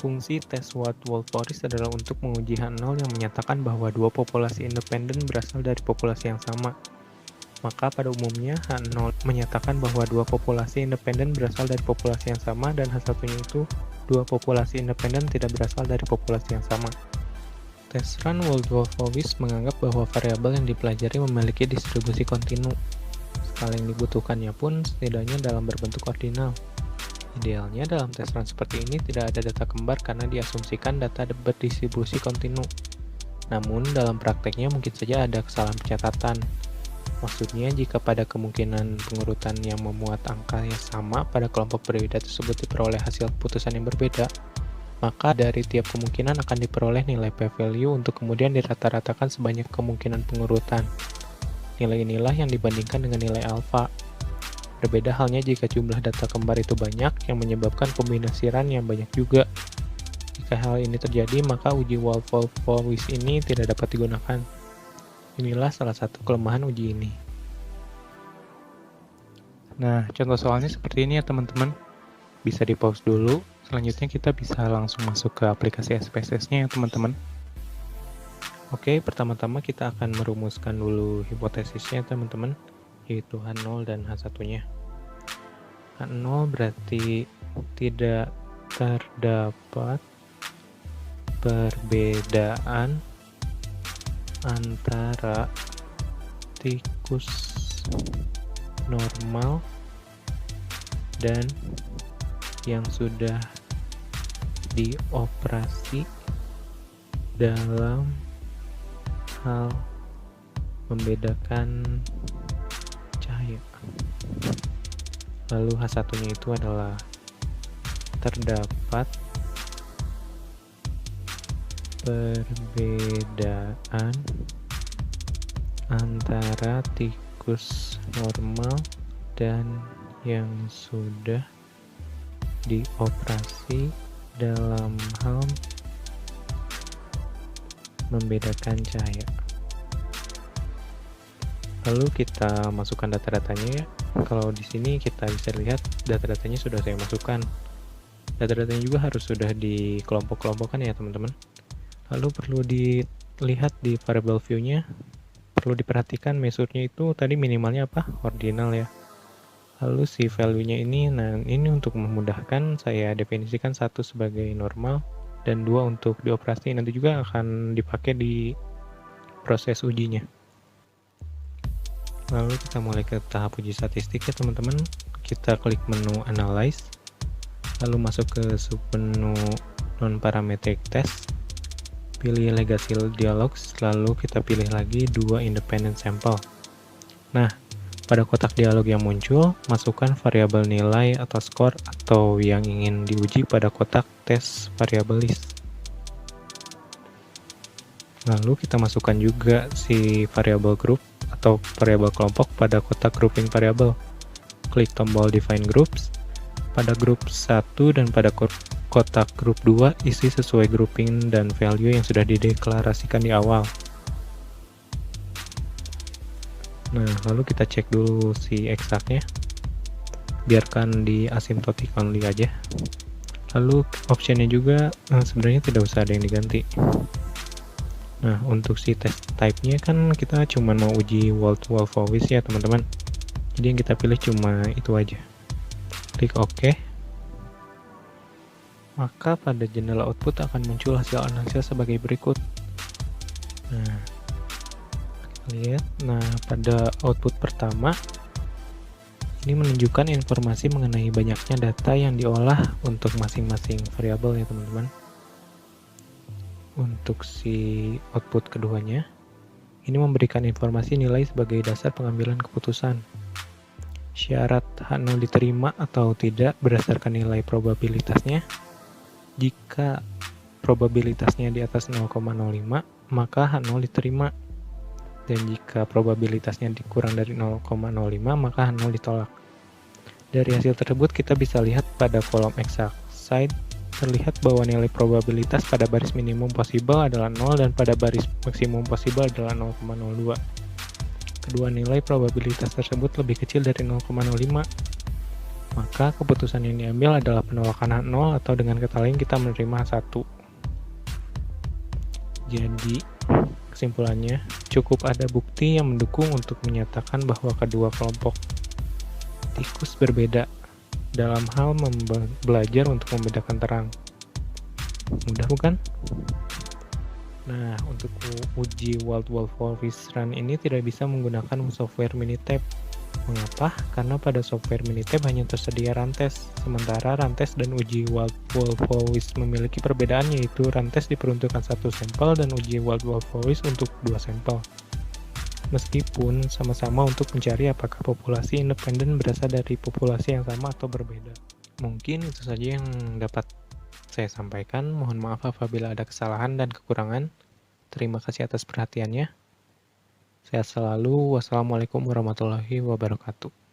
Fungsi tes Wood-Wolf-Forest adalah untuk menguji H0 yang menyatakan bahwa dua populasi independen berasal dari populasi yang sama. Maka pada umumnya H0 menyatakan bahwa dua populasi independen berasal dari populasi yang sama dan H1-nya itu dua populasi independen tidak berasal dari populasi yang sama. Tes run Wood-Wolf-Forest menganggap bahwa variabel yang dipelajari memiliki distribusi kontinu. Skala yang dibutuhkannya pun setidaknya dalam berbentuk ordinal. Idealnya dalam tes run seperti ini tidak ada data kembar karena diasumsikan data berdistribusi kontinu. Namun dalam prakteknya mungkin saja ada kesalahan pencatatan. Maksudnya jika pada kemungkinan pengurutan yang memuat angka yang sama pada kelompok berbeda tersebut diperoleh hasil keputusan yang berbeda, maka dari tiap kemungkinan akan diperoleh nilai p-value untuk kemudian dirata-ratakan sebanyak kemungkinan pengurutan. Nilai inilah yang dibandingkan dengan nilai alfa. Berbeda halnya jika jumlah data kembar itu banyak yang menyebabkan kombinasi run yang banyak juga. Jika hal ini terjadi, maka uji Wood-Wolf-Forest ini tidak dapat digunakan. Inilah salah satu kelemahan uji ini. Nah, contoh soalnya seperti ini ya teman-teman. Bisa di pause dulu, selanjutnya kita bisa langsung masuk ke aplikasi SPSS-nya ya teman-teman. Oke, pertama-tama kita akan merumuskan dulu hipotesisnya teman-teman, yaitu H0 dan H1-nya. H0 berarti tidak terdapat perbedaan antara tikus normal dan yang sudah dioperasi dalam hal membedakan cahaya. Lalu H1-nya itu adalah terdapat perbedaan antara tikus normal dan yang sudah dioperasi dalam hal membedakan cahaya. Lalu kita masukkan data-datanya ya. Kalau di sini kita bisa lihat data-datanya sudah saya masukkan. Data-datanya juga harus sudah dikelompok-kelompokkan ya teman-teman. Lalu perlu dilihat di variable view-nya, perlu diperhatikan measure-nya itu tadi minimalnya apa? Ordinal ya. Lalu si value-nya ini, nah ini untuk memudahkan saya definisikan 1 sebagai normal dan 2 untuk dioperasi, nanti juga akan dipakai di proses ujinya. Lalu kita mulai ke tahap uji statistik ya teman-teman. Kita klik menu Analyze, lalu masuk ke submenu Non-Parametric Test, pilih Legacy Dialogs, lalu kita pilih lagi 2 Independent Sample. Nah, pada kotak dialog yang muncul, masukkan variabel nilai atau skor atau yang ingin diuji pada kotak tes variabel list. Lalu kita masukkan juga si variabel group atau variabel kelompok pada kotak grouping variabel. Klik tombol Define Groups. Pada grup 1 dan pada kotak grup 2 isi sesuai grouping dan value yang sudah dideklarasikan di awal. Nah, lalu kita cek dulu si exactnya. Biarkan di asymptotic only aja. Lalu optionnya juga sebenarnya tidak usah ada yang diganti. Nah, untuk si test type-nya kan kita cuma mau uji Wood-Wolf-Forest ya teman-teman. Jadi yang kita pilih cuma itu aja. Klik OK. Maka pada jendela output akan muncul hasil analisa sebagai berikut. Nah, lihat, nah pada output pertama ini menunjukkan informasi mengenai banyaknya data yang diolah untuk masing-masing variabel ya teman-teman. Untuk si output keduanya ini memberikan informasi nilai sebagai dasar pengambilan keputusan. Syarat H0 diterima atau tidak berdasarkan nilai probabilitasnya. Jika probabilitasnya di atas 0,05 maka H0 diterima. Dan jika probabilitasnya dikurang dari 0,05 maka H0 ditolak. Dari hasil tersebut kita bisa lihat pada kolom exact side terlihat bahwa nilai probabilitas pada baris minimum possible adalah 0 dan pada baris maksimum possible adalah 0,02. Kedua nilai probabilitas tersebut lebih kecil dari 0,05. maka keputusan yang diambil adalah penolakan H0 atau dengan kata lain kita menerima H1. Jadi, kesimpulannya, cukup ada bukti yang mendukung untuk menyatakan bahwa kedua kelompok tikus berbeda dalam hal belajar untuk membedakan terang. Mudah bukan? Nah, untuk uji Wild Wolf Forest Run ini tidak bisa menggunakan software Minitab. Mengapa? Karena pada software Minitab hanya tersedia runTest, sementara runTest dan uji Wild Wolf Forest memiliki perbedaan, yaitu runTest diperuntukkan satu sampel dan uji Wild Wolf Forest untuk 2 sampel. Meskipun sama-sama untuk mencari apakah populasi independen berasal dari populasi yang sama atau berbeda. Mungkin itu saja yang dapat saya sampaikan. Mohon maaf apabila ada kesalahan dan kekurangan. Terima kasih atas perhatiannya. Sehat selalu. Wassalamualaikum warahmatullahi wabarakatuh.